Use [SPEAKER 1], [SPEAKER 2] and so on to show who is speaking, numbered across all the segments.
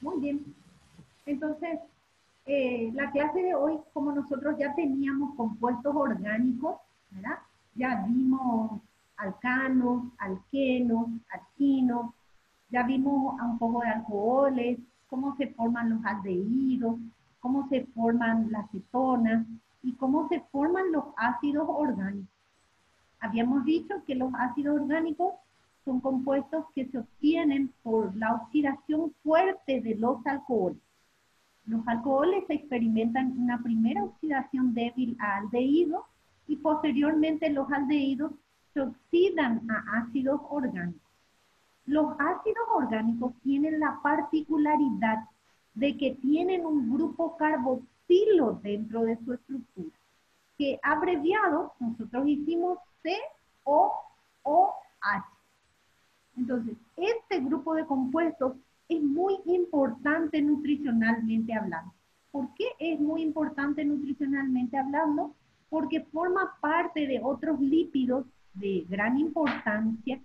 [SPEAKER 1] Muy bien. Entonces, la clase de hoy, como nosotros ya teníamos compuestos orgánicos, ¿verdad? Ya vimos alcanos, alquenos, alquinos, ya vimos un poco de alcoholes, cómo se forman los aldehídos, cómo se forman las cetonas y cómo se forman los ácidos orgánicos. Habíamos dicho que los ácidos orgánicos son compuestos que se obtienen por la oxidación fuerte de los alcoholes. Los alcoholes experimentan una primera oxidación débil a aldehídos y posteriormente los aldehídos se oxidan a ácidos orgánicos. Los ácidos orgánicos tienen la particularidad de que tienen un grupo carboxilo dentro de su estructura, que abreviado nosotros hicimos COOH. Entonces, este grupo de compuestos es muy importante nutricionalmente hablando. ¿Por qué es muy importante nutricionalmente hablando? Porque forma parte de otros lípidos de gran importancia,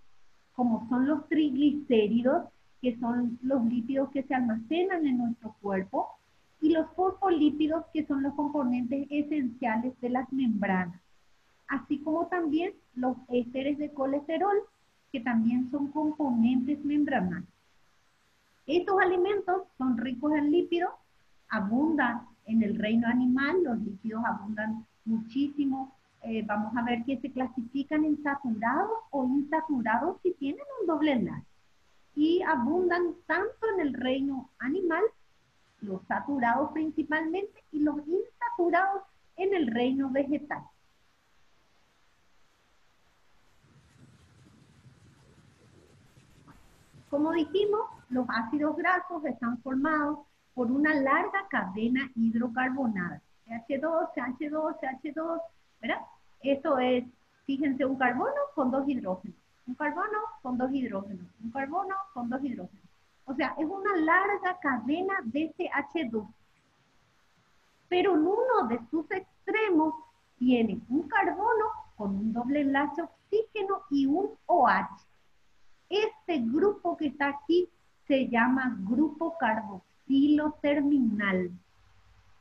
[SPEAKER 1] como son los triglicéridos, que son los lípidos que se almacenan en nuestro cuerpo, y los fosfolípidos, que son los componentes esenciales de las membranas, así como también los ésteres de colesterol, que también son componentes membranales. Estos alimentos son ricos en lípidos, abundan en el reino animal, los lípidos abundan muchísimo. Vamos a ver que se clasifican en saturados o insaturados si tienen un doble enlace. Y abundan tanto en el reino animal, los saturados principalmente, y los insaturados en el reino vegetal. Como dijimos, los ácidos grasos están formados por una larga cadena hidrocarbonada. CH2, CH2, CH2, ¿verdad? Esto es, fíjense, un carbono con dos hidrógenos, un carbono con dos hidrógenos, un carbono con dos hidrógenos. O sea, es una larga cadena de CH2. Pero en uno de sus extremos tiene un carbono con un doble enlace oxígeno y un OH. Este grupo que está aquí se llama grupo carboxilo terminal.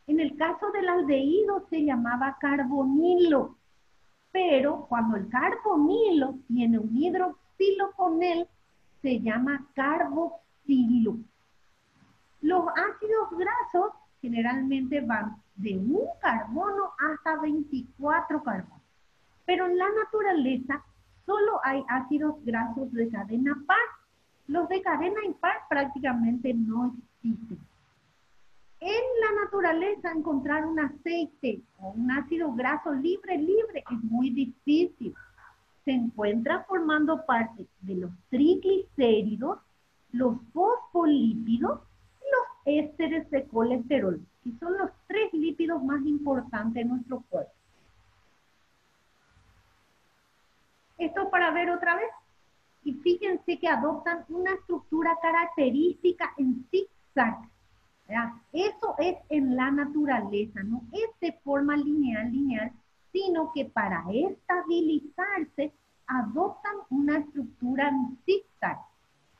[SPEAKER 1] En el caso del aldehído se llamaba carbonilo, pero cuando el carbonilo tiene un hidroxilo con él, se llama carboxilo. Los ácidos grasos generalmente van de un carbono hasta 24 carbonos, pero en la naturaleza solo hay ácidos grasos de cadena par. Los de cadena impar prácticamente no existen. En la naturaleza encontrar un aceite o un ácido graso libre es muy difícil. Se encuentra formando parte de los triglicéridos, los fosfolípidos y los ésteres de colesterol, que son los tres lípidos más importantes de nuestro cuerpo. Esto para ver otra vez. Y fíjense que adoptan una estructura característica en zigzag. ¿Verdad? Eso es en la naturaleza, no es de forma lineal, sino que para estabilizarse adoptan una estructura en zigzag.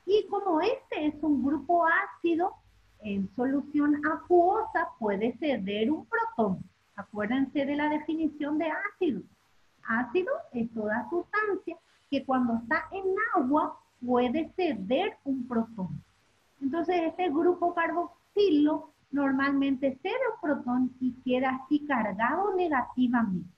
[SPEAKER 1] Y como este es un grupo ácido, en solución acuosa puede ceder un protón. Acuérdense de la definición de ácido. Ácido es toda sustancia que cuando está en agua puede ceder un protón. Entonces este grupo carboxilo normalmente cede un protón y queda así cargado negativamente.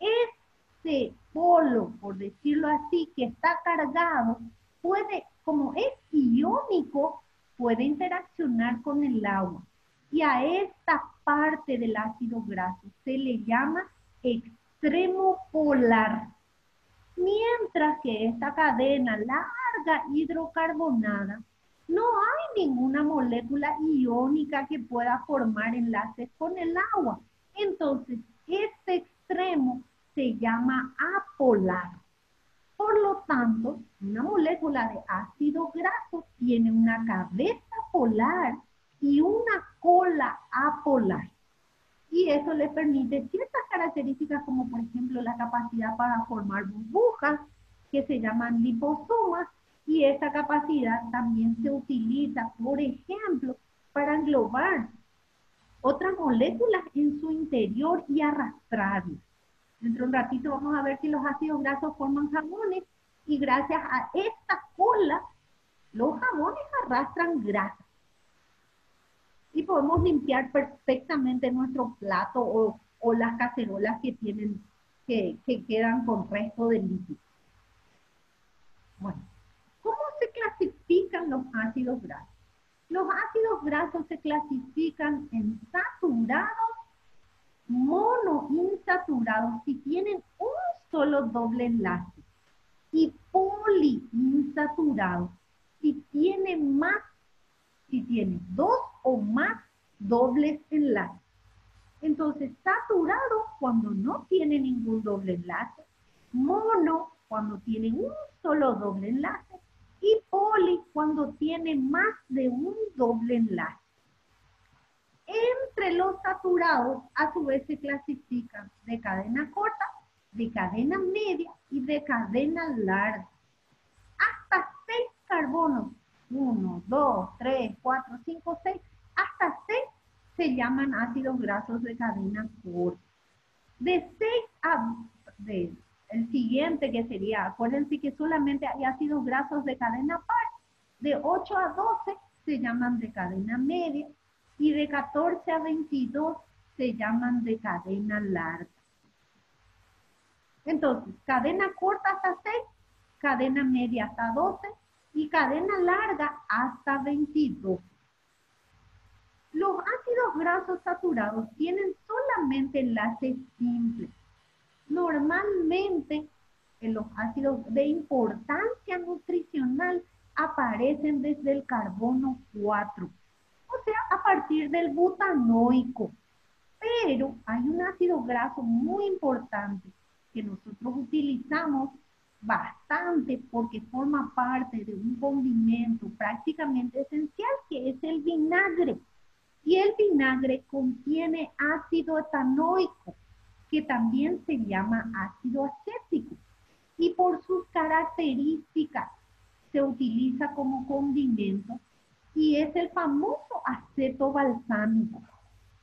[SPEAKER 1] Este polo, por decirlo así, que está cargado, puede, como es iónico, puede interaccionar con el agua. Y a esta parte del ácido graso se le llama extremo polar. Mientras que esta cadena larga hidrocarbonada no hay ninguna molécula iónica que pueda formar enlaces con el agua. Entonces, este extremo se llama apolar. Por lo tanto, una molécula de ácido graso tiene una cabeza polar y una cola apolar. Y eso le permite ciertas características como por ejemplo la capacidad para formar burbujas que se llaman liposomas, y Y esta capacidad también se utiliza, por ejemplo, para englobar otras moléculas en su interior y arrastrarlas. Dentro de un ratito vamos a ver que los ácidos grasos forman jabones y gracias a esta cola, los jabones arrastran grasa. Y podemos limpiar perfectamente nuestro plato o las cacerolas que tienen, que quedan con resto de líquido. Bueno, ¿cómo se clasifican los ácidos grasos? Los ácidos grasos se clasifican en saturados, monoinsaturados, si tienen un solo doble enlace, y poliinsaturados, si tienen dos o más dobles enlaces. Entonces, saturado cuando no tiene ningún doble enlace, mono cuando tienen un solo doble enlace y poli cuando tiene más de un doble enlace. Entre los saturados, a su vez, se clasifican de cadena corta, de cadena media y de cadena larga. Hasta 6 carbonos, 1, 2, 3, 4, 5, 6, hasta 6 se llaman ácidos grasos de cadena corta. De 6 a el siguiente que sería, acuérdense que solamente hay ácidos grasos de cadena par, de 8 a 12 se llaman de cadena media y de 14 a 22 se llaman de cadena larga. Entonces, cadena corta hasta 6, cadena media hasta 12 y cadena larga hasta 22. Los ácidos grasos saturados tienen solamente enlaces simples. Normalmente, los ácidos de importancia nutricional aparecen desde el carbono 4, o sea, a partir del butanoico. Pero hay un ácido graso muy importante que nosotros utilizamos bastante porque forma parte de un condimento prácticamente esencial, que es el vinagre. Y el vinagre contiene ácido etanoico, que también se llama ácido acético. Y por sus características se utiliza como condimento y es el famoso aceto balsámico.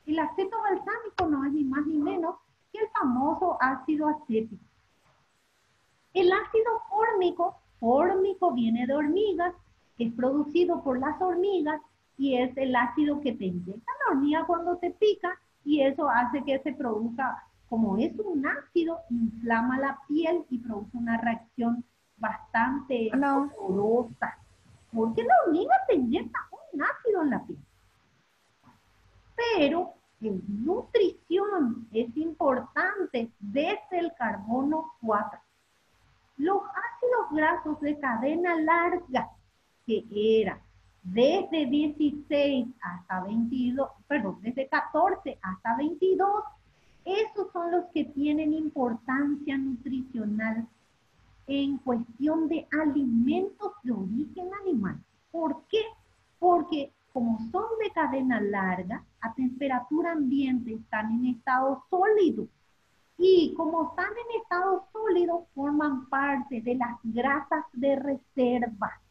[SPEAKER 1] El aceto balsámico no es ni más ni menos que el famoso ácido acético. El ácido fórmico viene de hormigas, es producido por las hormigas y es el ácido que te inyecta la hormiga cuando te pica y eso hace que se produzca, como es un ácido, inflama la piel y produce una reacción bastante dolorosa, porque la hormiga te inyecta un ácido en la piel. Pero en nutrición es importante desde el carbono 4. Los ácidos grasos de cadena larga, que era desde 16 hasta 22, perdón, desde 14 hasta 22, esos son los que tienen importancia nutricional en cuestión de alimentos de origen animal. ¿Por qué? Porque como son de cadena larga, a temperatura ambiente están en estado sólido. Y como están en estado sólido, forman parte de las grasas de reserva.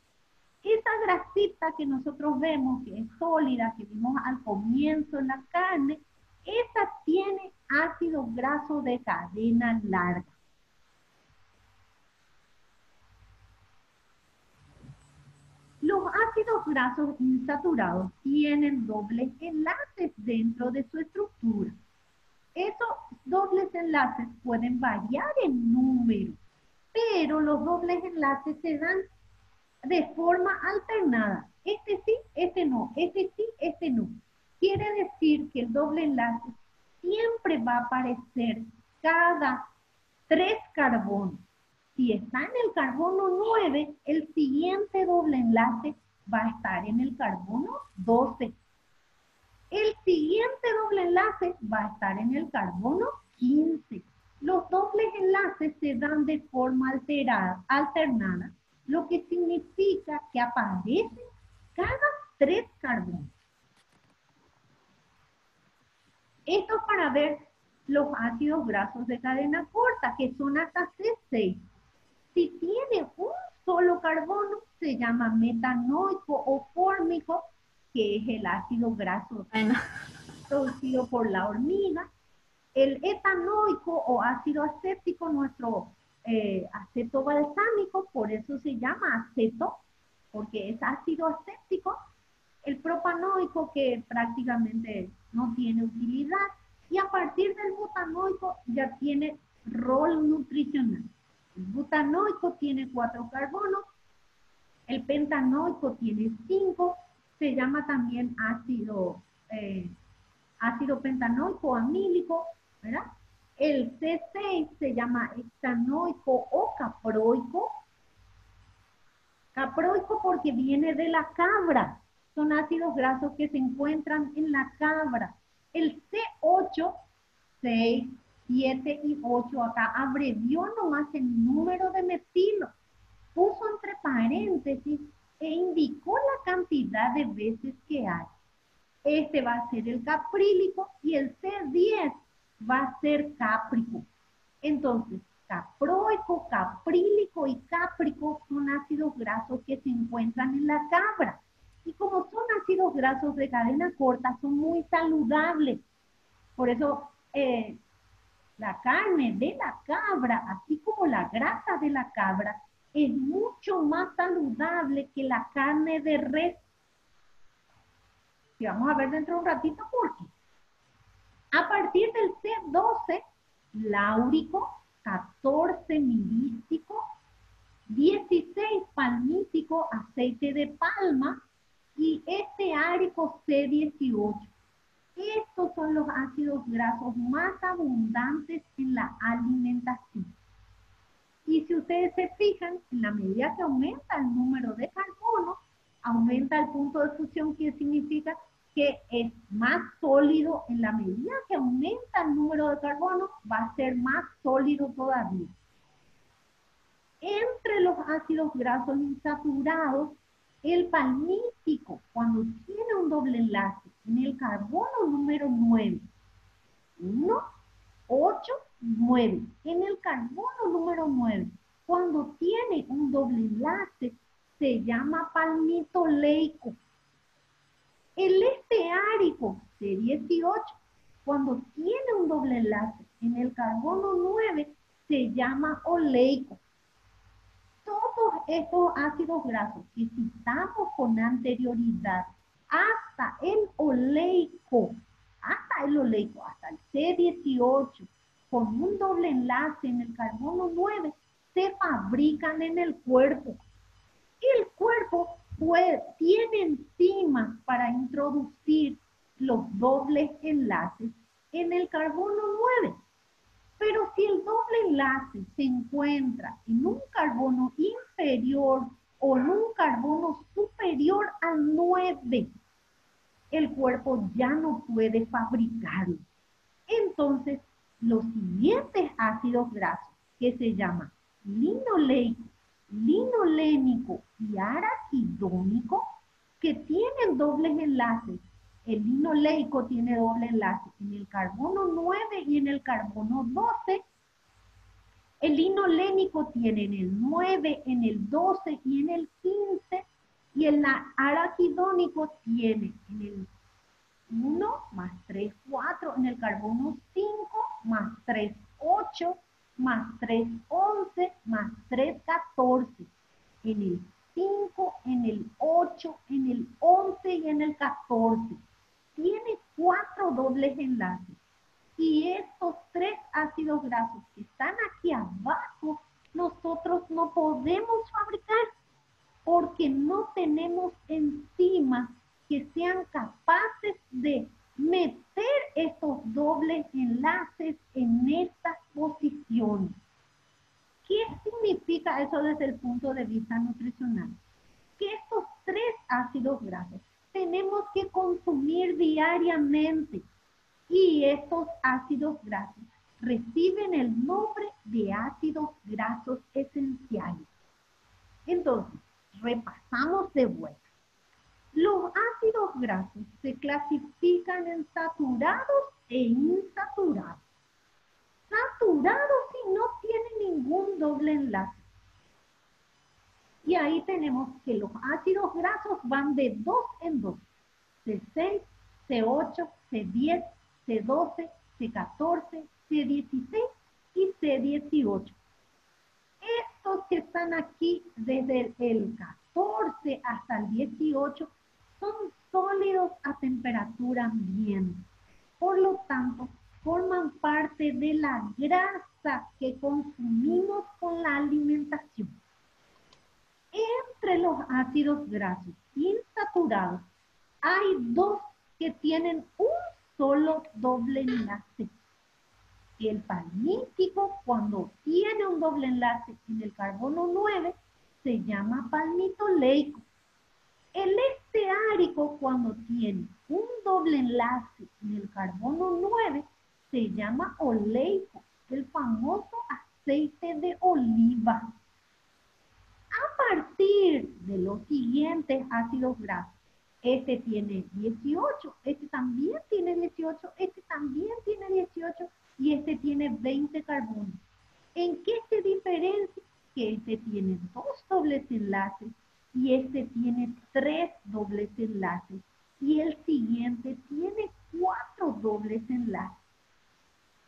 [SPEAKER 1] Esa grasita que nosotros vemos, que es sólida, que vimos al comienzo en la carne, esa tiene ácido graso de cadena larga. Los ácidos grasos insaturados tienen dobles enlaces dentro de su estructura. Esos dobles enlaces pueden variar en número, pero los dobles enlaces se dan de forma alternada. Este sí, este no, este sí, este no. Quiere decir que el doble enlace siempre va a aparecer cada 3 carbonos. Si está en el carbono 9, el siguiente doble enlace va a estar en el carbono 12. El siguiente doble enlace va a estar en el carbono 15. Los dobles enlaces se dan de forma alternada, lo que significa que aparecen cada 3 carbonos. Esto es para ver los ácidos grasos de cadena corta, que son hasta C6. Si tiene un solo carbono, se llama metanoico o fórmico, que es el ácido graso
[SPEAKER 2] Bueno,
[SPEAKER 1] producido por la hormiga. El etanoico o ácido acético, nuestro aceto balsámico, por eso se llama aceto, porque es ácido acético. El propanoico, que prácticamente no tiene utilidad, y a partir del butanoico ya tiene rol nutricional. El butanoico tiene 4 carbonos, el pentanoico tiene 5, se llama también ácido pentanoico amílico, ¿verdad? El C6 se llama hexanoico o caproico. Caproico porque viene de la cabra. Son ácidos grasos que se encuentran en la cabra. El C8, 6, 7 y 8, acá abrevió nomás el número de metilo. Puso entre paréntesis e indicó la cantidad de veces que hay. Este va a ser el caprílico y el C10 va a ser cáprico. Entonces, caproico, caprílico y cáprico son ácidos grasos que se encuentran en la cabra. Y como son ácidos grasos de cadena corta, son muy saludables. Por eso la carne de la cabra, así como la grasa de la cabra, es mucho más saludable que la carne de res. Y vamos a ver dentro de un ratito por qué. A partir del C12, láurico, 14 milístico, 16 palmítico, aceite de palma, y esteárico C18. Estos son los ácidos grasos más abundantes en la alimentación. Y si ustedes se fijan, en la medida que aumenta el número de carbono, aumenta el punto de fusión, que significa que es más sólido. En la medida que aumenta el número de carbono, va a ser más sólido todavía. Entre los ácidos grasos insaturados, el palmítico, cuando tiene un doble enlace en el carbono número 9, 1, 8, 9, en el carbono número 9, cuando tiene un doble enlace, se llama palmitoleico. El esteárico C18, cuando tiene un doble enlace en el carbono 9, se llama oleico. Todos estos ácidos grasos que citamos con anterioridad, hasta el oleico, hasta el C18, con un doble enlace en el carbono 9, se fabrican en el cuerpo. El cuerpo tiene enzimas para introducir los dobles enlaces en el carbono 9. Pero si el doble enlace se encuentra en un carbono inferior o en un carbono superior al 9, el cuerpo ya no puede fabricarlo. Entonces, los siguientes ácidos grasos, que se llaman linoleico, linolénico y araquidónico, que tienen dobles enlaces. El linoleico tiene doble enlace en el carbono 9 y en el carbono 12. El linolénico tiene en el 9, en el 12 y en el 15. Y el araquidónico tiene en el 1 más 3, 4, en el carbono 5, más 3, 8, más 3, 11, más 3, 14. En el 5, en el 8, en el 11 y en el 14. Tiene 4 dobles enlaces. Y estos 3 ácidos grasos que están aquí abajo, nosotros no podemos fabricar porque no tenemos enzimas que sean capaces de meter estos dobles enlaces en estas posiciones. ¿Qué significa eso desde el punto de vista nutricional? Que estos 3 ácidos grasos tenemos que consumir diariamente, y estos ácidos grasos reciben el nombre de ácidos grasos esenciales. Entonces, repasamos de vuelta. Los ácidos grasos se clasifican en saturados e insaturados. Saturados si no tienen ningún doble enlace. Y ahí tenemos que los ácidos grasos van de 2 en 2. C6, C8, C10, C12, C14, C16 y C18. Estos que están aquí desde el 14 hasta el 18 son sólidos a temperatura ambiente. Por lo tanto, forman parte de la grasa que consumimos con la alimentación. Entre los ácidos grasos insaturados hay dos que tienen un solo doble enlace. El palmítico, cuando tiene un doble enlace en el carbono 9, se llama palmitoleico. El esteárico, cuando tiene un doble enlace en el carbono 9, se llama oleico, el famoso aceite de oliva. A partir de los siguientes ácidos grasos, este tiene 18, este también tiene 18, este también tiene 18 y este tiene 20 carbonos. ¿En qué se diferencia? Que este tiene 2 dobles enlaces y este tiene 3 dobles enlaces y el siguiente tiene 4 dobles enlaces.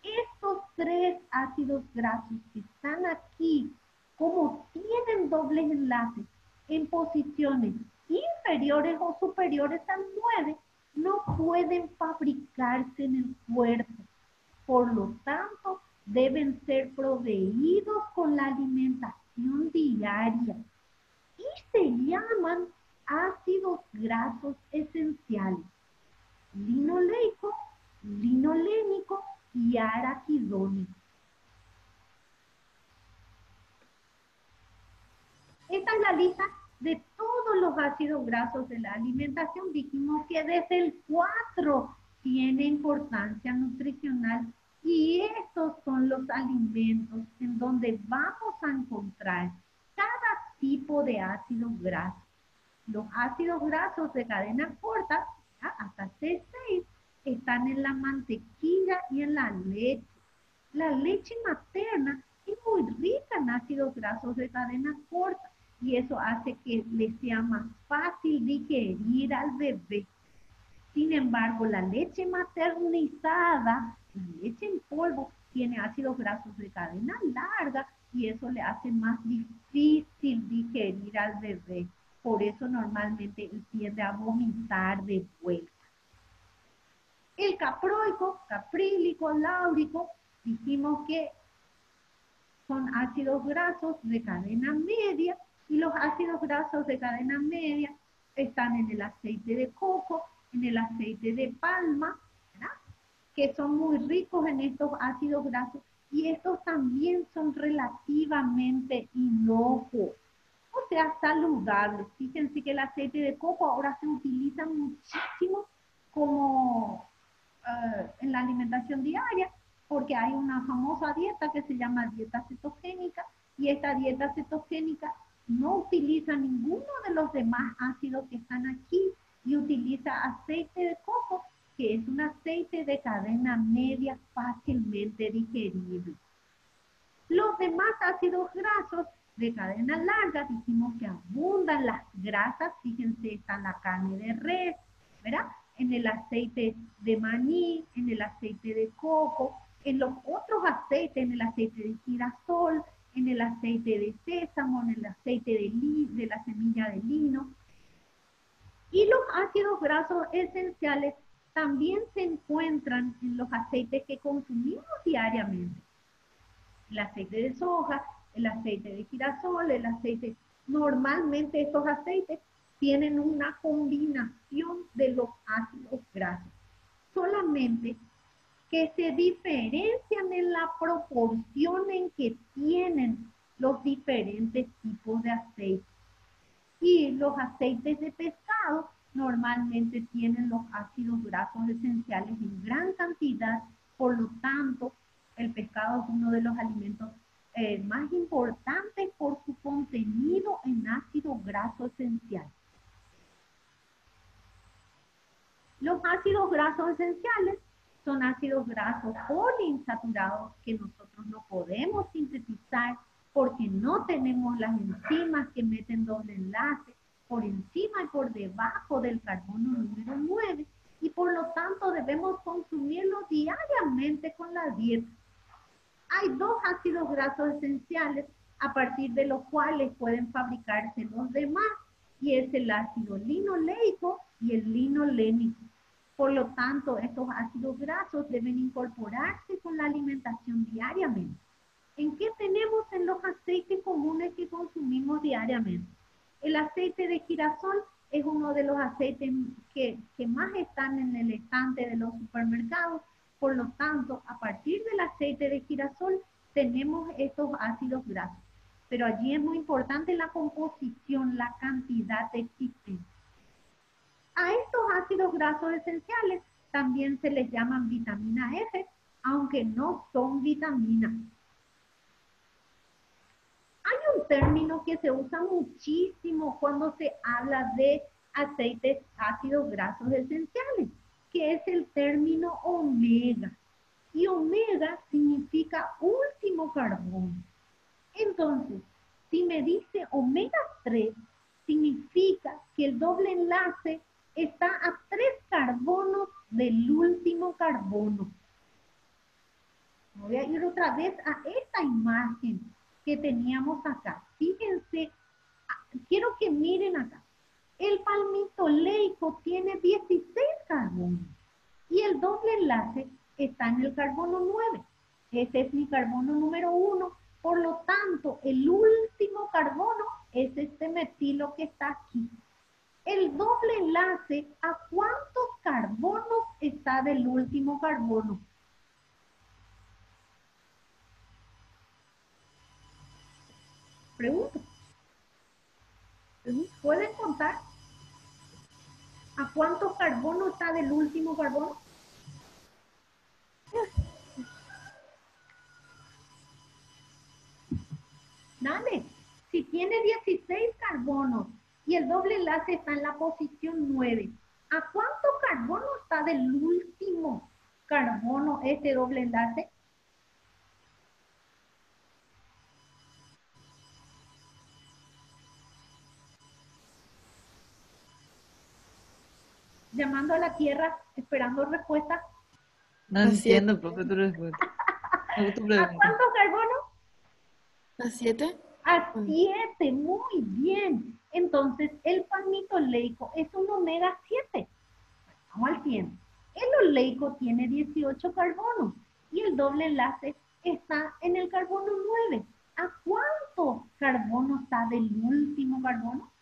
[SPEAKER 1] Estos 3 ácidos grasos que están aquí, como tienen dobles enlaces en posiciones inferiores o superiores al 9, no pueden fabricarse en el cuerpo. Por lo tanto, deben ser proveídos con la alimentación diaria y se llaman ácidos grasos esenciales: linoleico, linolénico y araquidónico. Esta es la lista de todos los ácidos grasos de la alimentación. Dijimos que desde el 4 tiene importancia nutricional y estos son los alimentos en donde vamos a encontrar cada tipo de ácidos grasos. Los ácidos grasos de cadena corta, hasta C6, están en la mantequilla y en la leche. La leche materna es muy rica en ácidos grasos de cadena corta y eso hace que le sea más fácil digerir al bebé. Sin embargo, la leche maternizada, la leche en polvo, tiene ácidos grasos de cadena larga y eso le hace más difícil digerir al bebé. Por eso normalmente él tiende a vomitar de vuelta. El caproico, caprílico, láurico, dijimos que son ácidos grasos de cadena media y los ácidos grasos de cadena media están en el aceite de coco, en el aceite de palma, ¿verdad? Que son muy ricos en estos ácidos grasos y estos también son relativamente inocuos, o sea, saludables. Fíjense que el aceite de coco ahora se utiliza muchísimo como en la alimentación diaria, porque hay una famosa dieta que se llama dieta cetogénica, y esta dieta cetogénica no utiliza ninguno de los demás ácidos que están aquí y utiliza aceite de coco, que es un aceite de cadena media fácilmente digerible. Los demás ácidos grasos de cadena larga, dijimos que abundan las grasas, fíjense, está en la carne de res, ¿verdad? En el aceite de maní, en el aceite de coco, en los otros aceites, en el aceite de girasol, en el aceite de sésamo, en el aceite de la semilla de lino. Y los ácidos grasos esenciales también se encuentran en los aceites que consumimos diariamente. El aceite de soja, el aceite de girasol, el aceite. Normalmente estos aceites tienen una combinación de los ácidos grasos. Solamente que se diferencian en la proporción en que tienen los diferentes tipos de aceite. Y los aceites de pescado normalmente tienen los ácidos grasos esenciales en gran cantidad, por lo tanto, el pescado es uno de los alimentos más importantes por su contenido en ácido graso esencial. Los ácidos grasos esenciales son ácidos grasos poliinsaturados que nosotros no podemos sintetizar porque no tenemos las enzimas que meten doble enlace por encima y por debajo del carbono número 9, y por lo tanto debemos consumirlo diariamente con la dieta. Hay dos ácidos grasos esenciales a partir de los cuales pueden fabricarse los demás, y es el ácido linoleico y el linolénico. Por lo tanto, estos ácidos grasos deben incorporarse con la alimentación diariamente. ¿En qué tenemos en los aceites comunes que consumimos diariamente? El aceite de girasol es uno de los aceites que más están en el estante de los supermercados. Por lo tanto, a partir del aceite de girasol tenemos estos ácidos grasos. Pero allí es muy importante la composición, la cantidad existente. A estos ácidos grasos esenciales también se les llaman vitamina F, aunque no son vitaminas. Hay un término que se usa muchísimo cuando se habla de aceites ácidos grasos esenciales, que es el término omega. Y omega significa último carbono. Entonces, si me dice omega 3, significa que el doble enlace está a 3 carbonos del último carbono. Voy a ir otra vez a esta imagen que teníamos acá. Fíjense, quiero que miren acá. El palmito oleico tiene 16 carbonos y el doble enlace está en el carbono 9. Este es mi carbono número 1. Por lo tanto, el último carbono es este metilo que está aquí. El doble enlace, ¿a cuántos carbonos está del último carbono? Pregunto. ¿Pueden contar? ¿A cuántos carbonos está del último carbono? Dale. Si tiene 16 carbonos y el doble enlace está en la posición 9, ¿a cuántos carbonos está del último carbono este doble enlace? Llamando a la Tierra, esperando respuesta.
[SPEAKER 2] No entiendo, profe, tu respuesta.
[SPEAKER 1] ¿A cuántos carbonos?
[SPEAKER 3] ¿A 7?
[SPEAKER 1] A 7, muy bien. Entonces, el palmito oleico es un omega 7. Vamos al 100. El oleico tiene 18 carbonos y el doble enlace está en el carbono 9. ¿A cuántos carbonos está del último carbono?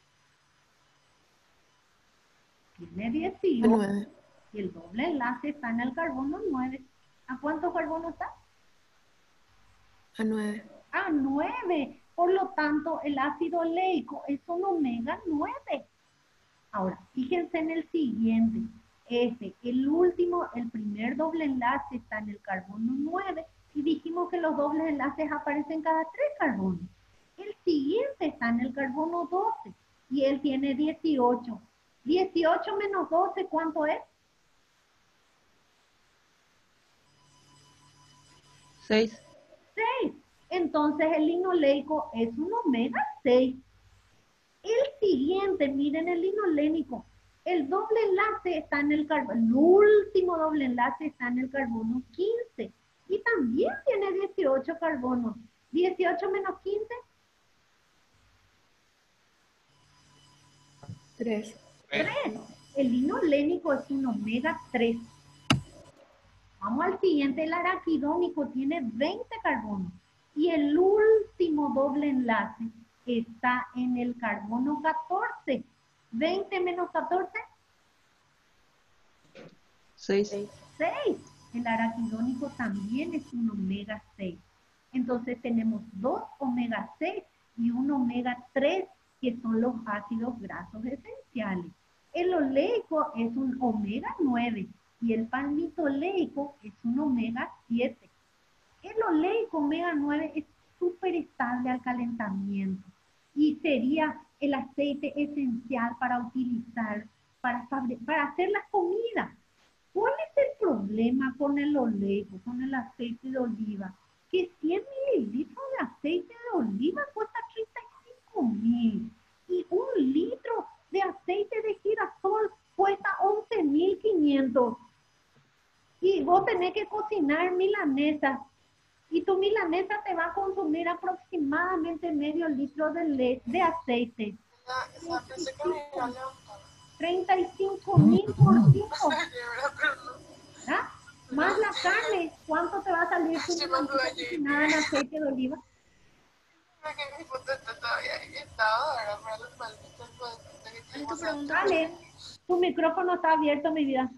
[SPEAKER 1] Tiene 18.
[SPEAKER 3] A 9.
[SPEAKER 1] Y el doble enlace está en el carbono 9. ¿A cuántos carbonos está?
[SPEAKER 3] A 9.
[SPEAKER 1] A 9. Por lo tanto, el ácido oleico es un omega 9. Ahora, fíjense en el siguiente. El último, el primer doble enlace está en el carbono 9 y dijimos que los dobles enlaces aparecen cada 3 carbonos. El siguiente está en el carbono 12 y él tiene 18. 18 menos 12, ¿cuánto es?
[SPEAKER 2] 6.
[SPEAKER 1] 6. Entonces el linoleico es un omega 6. El siguiente, miren el linolénico. El doble enlace está en el carbono, el último doble enlace está en el carbono 15. Y también tiene 18 carbonos. 18 menos 15.
[SPEAKER 3] 3.
[SPEAKER 1] 3. El linolénico es un omega 3. Vamos al siguiente, el araquidónico tiene 20 carbonos. Y el último doble enlace está en el carbono 14. 20 menos 14.
[SPEAKER 2] 6.
[SPEAKER 1] 6. El araquidónico también es un omega 6. Entonces tenemos 2 omega 6 y un omega 3 que son los ácidos grasos esenciales. El oleico es un omega 9 y el palmito oleico es un omega 7. El oleico omega 9 es súper estable al calentamiento y sería el aceite esencial para utilizar, para hacer la comida. ¿Cuál es el problema con el oleico, con el aceite de oliva? que 100 mililitros de aceite de oliva cuesta 35.000 y 1 litro de aceite de girasol cuesta 11.500. Y vos tenés que cocinar milanesa y tu milanesa te va a consumir aproximadamente medio litro de aceite. 35.000 por 5. ¿Ah? Más la carne, ¿cuánto te va a salir tu milanesa cocinada en aceite de oliva?
[SPEAKER 3] ¿Cuál es tu pregunta,
[SPEAKER 1] Vale,
[SPEAKER 3] profe?
[SPEAKER 1] tu micrófono está abierto, mi vida.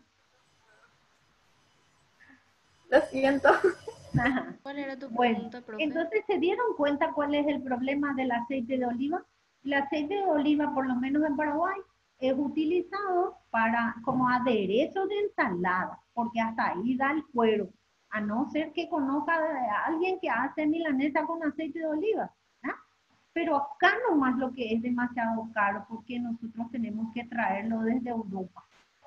[SPEAKER 4] Lo siento.
[SPEAKER 1] Ajá.
[SPEAKER 3] ¿Cuál era tu
[SPEAKER 1] Bueno,
[SPEAKER 3] pregunta, profe?
[SPEAKER 1] entonces se dieron cuenta cuál es el problema del aceite de oliva. El aceite de oliva, por lo menos en Paraguay, es utilizado como aderezo de ensalada, porque hasta ahí da el cuero, a no ser que conozca a alguien que hace milanesa con aceite de oliva. ¿Ah? Pero acá nomás lo que es demasiado caro, porque nosotros tenemos que traerlo desde Europa.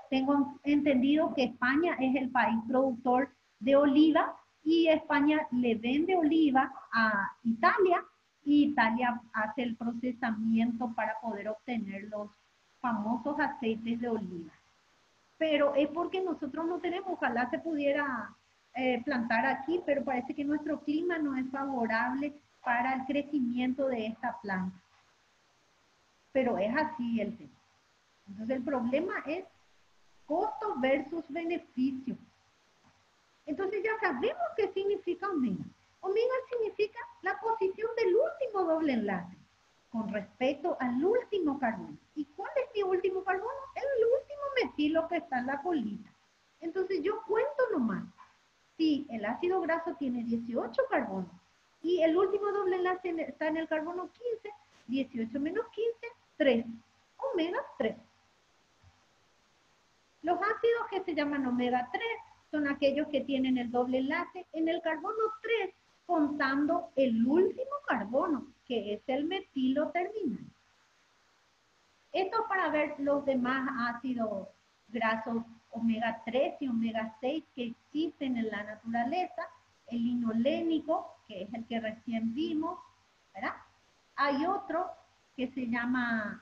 [SPEAKER 1] Tengo entendido que España es el país productor de oliva y España le vende oliva a Italia y Italia hace el procesamiento para poder obtener los famosos aceites de oliva. Pero es porque nosotros no tenemos, ojalá se pudiera plantar aquí, pero parece que nuestro clima no es favorable para el crecimiento de esta planta. Pero es así el tema. Entonces el problema es costo versus beneficio. Entonces ya sabemos qué significa omega. Omega significa la posición del último doble enlace con respecto al último carbono. ¿Y cuál es mi último carbono? El último metilo que está en la colita. Entonces yo cuento nomás. Si el ácido graso tiene 18 carbonos y el último doble enlace está en el carbono 15, 18 menos 15, 3. Omega 3. Los ácidos que se llaman omega 3 son aquellos que tienen el doble enlace en el carbono 3, contando el último carbono, que es el metilo terminal. Esto para ver los demás ácidos grasos omega 3 y omega 6 que existen en la naturaleza, el linolénico, que es el que recién vimos, ¿verdad? Hay otro que se llama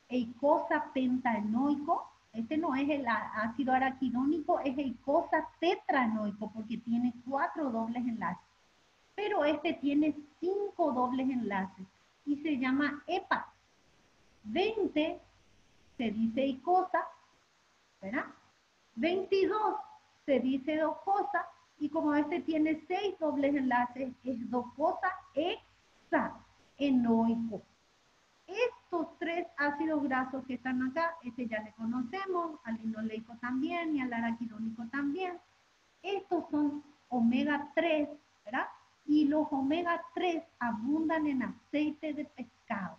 [SPEAKER 1] eicosa pentanoico. Este no es el ácido araquidónico, es eicosa tetranoico porque tiene 4 dobles enlaces. Pero este tiene 5 dobles enlaces y se llama EPA. 20 se dice eicosa, ¿verdad? 22 se dice docosa y como este tiene 6 dobles enlaces, es docosa hexaenoico. Estos 3 ácidos grasos que están acá, este ya le conocemos, al linoleico también y al araquidónico también. Estos son omega 3, ¿verdad? Y los omega 3 abundan en aceite de pescado.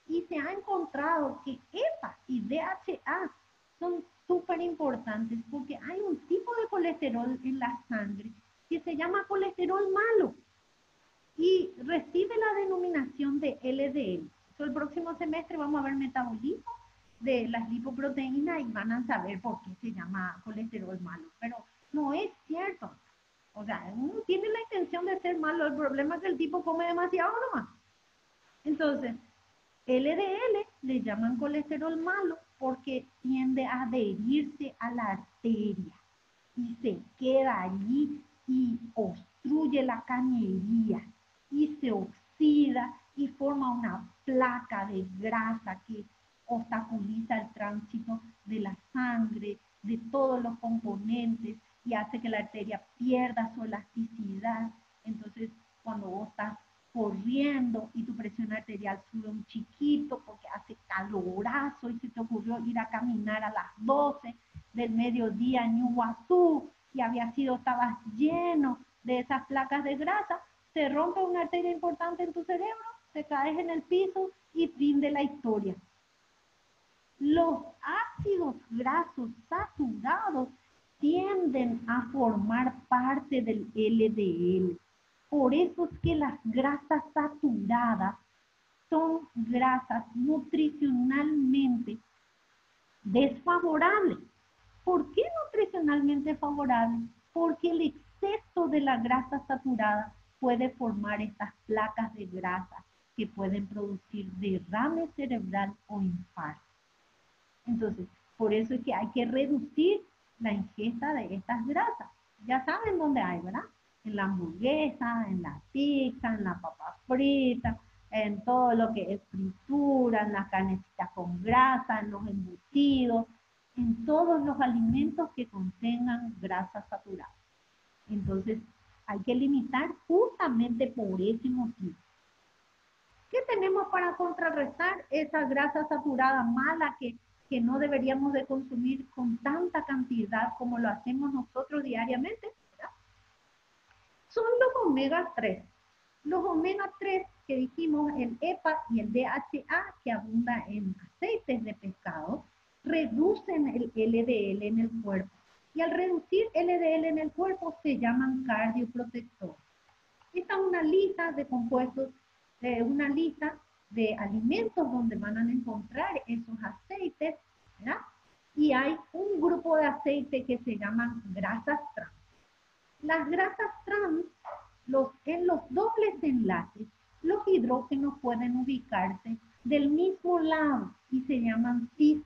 [SPEAKER 1] Y se ha encontrado que EPA y DHA son súper importantes porque hay un tipo de colesterol en la sangre que se llama colesterol malo y recibe la denominación de LDL. So, el próximo semestre vamos a ver metabolismo de las lipoproteínas y van a saber por qué se llama colesterol malo. Pero no es cierto. O sea, uno tiene la intención de ser malo, el problema es que el tipo come demasiado nomás. Entonces, LDL le llaman colesterol malo porque tiende a adherirse a la arteria y se queda allí y obstruye la cañería y se oxida y forma una placa de grasa que obstaculiza el tránsito de la sangre, de todos los componentes y hace que la arteria pierda su elasticidad. Entonces, cuando vos estás corriendo y tu presión arterial sube un chiquito porque hace calorazo y se te ocurrió ir a caminar a las 12 del mediodía en Iguazú y estabas lleno de esas placas de grasa, se rompe una arteria importante en tu cerebro, te caes en el piso y fin de la historia. Los ácidos grasos saturados tienden a formar parte del LDL. Por eso es que las grasas saturadas son grasas nutricionalmente desfavorables. ¿Por qué nutricionalmente favorables? Porque el exceso de la grasa saturada puede formar estas placas de grasa que pueden producir derrame cerebral o infarto. Entonces, por eso es que hay que reducir la ingesta de estas grasas. Ya saben dónde hay, ¿verdad? En la hamburguesa, en la pizza, en la papa frita, en todo lo que es fritura, en las carnecitas con grasa, en los embutidos, en todos los alimentos que contengan grasa saturada. Entonces, hay que limitar justamente por ese motivo. ¿Qué tenemos para contrarrestar esa grasa saturada mala que no deberíamos de consumir con tanta cantidad como lo hacemos nosotros diariamente? ¿Verdad? Son los omega 3. Los omega 3 que dijimos, el EPA y el DHA, que abunda en aceites de pescado, reducen el LDL en el cuerpo. Y al reducir LDL en el cuerpo se llaman cardioprotectores. Esta es una lista de compuestos, una lista de alimentos donde van a encontrar esos aceites, ¿verdad? Y hay un grupo de aceites que se llaman grasas trans. Las grasas trans, en los dobles enlaces, los hidrógenos pueden ubicarse del mismo lado y se llaman cis.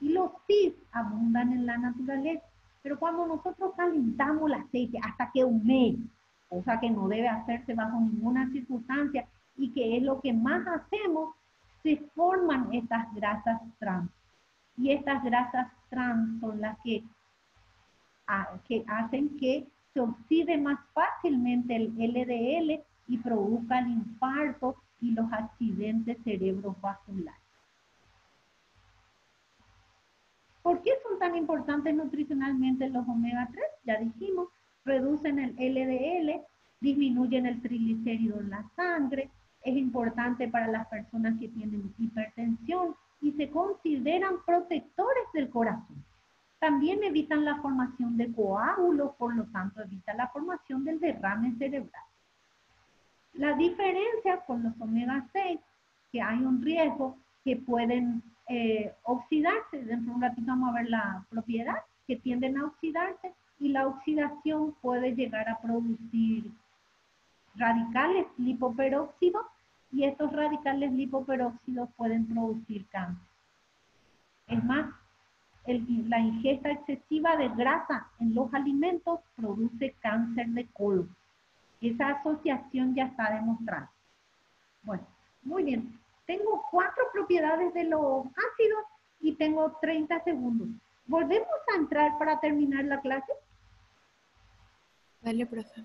[SPEAKER 1] Y los cis abundan en la naturaleza. Pero cuando nosotros calentamos el aceite hasta que humee, cosa que no debe hacerse bajo ninguna circunstancia y que es lo que más hacemos, se forman estas grasas trans. Y estas grasas trans son las que hacen que se oxide más fácilmente el LDL y produzca el infarto y los accidentes cerebrovasculares. ¿Por qué son tan importantes nutricionalmente los omega 3? Ya dijimos, reducen el LDL, disminuyen el triglicérido en la sangre, es importante para las personas que tienen hipertensión y se consideran protectores del corazón. También evitan la formación de coágulos, por lo tanto evitan la formación del derrame cerebral. La diferencia con los omega 6, que hay un riesgo que pueden oxidarse, dentro de un ratito vamos a ver la propiedad, que tienden a oxidarse, y la oxidación puede llegar a producir radicales lipoperóxidos, y estos radicales lipoperóxidos pueden producir cáncer. Es más, la ingesta excesiva de grasa en los alimentos produce cáncer de colon. Esa asociación ya está demostrada. Bueno, muy bien. Tengo 4 propiedades de los ácidos y tengo 30 segundos. ¿Volvemos a entrar para terminar la clase?
[SPEAKER 3] Vale, profe.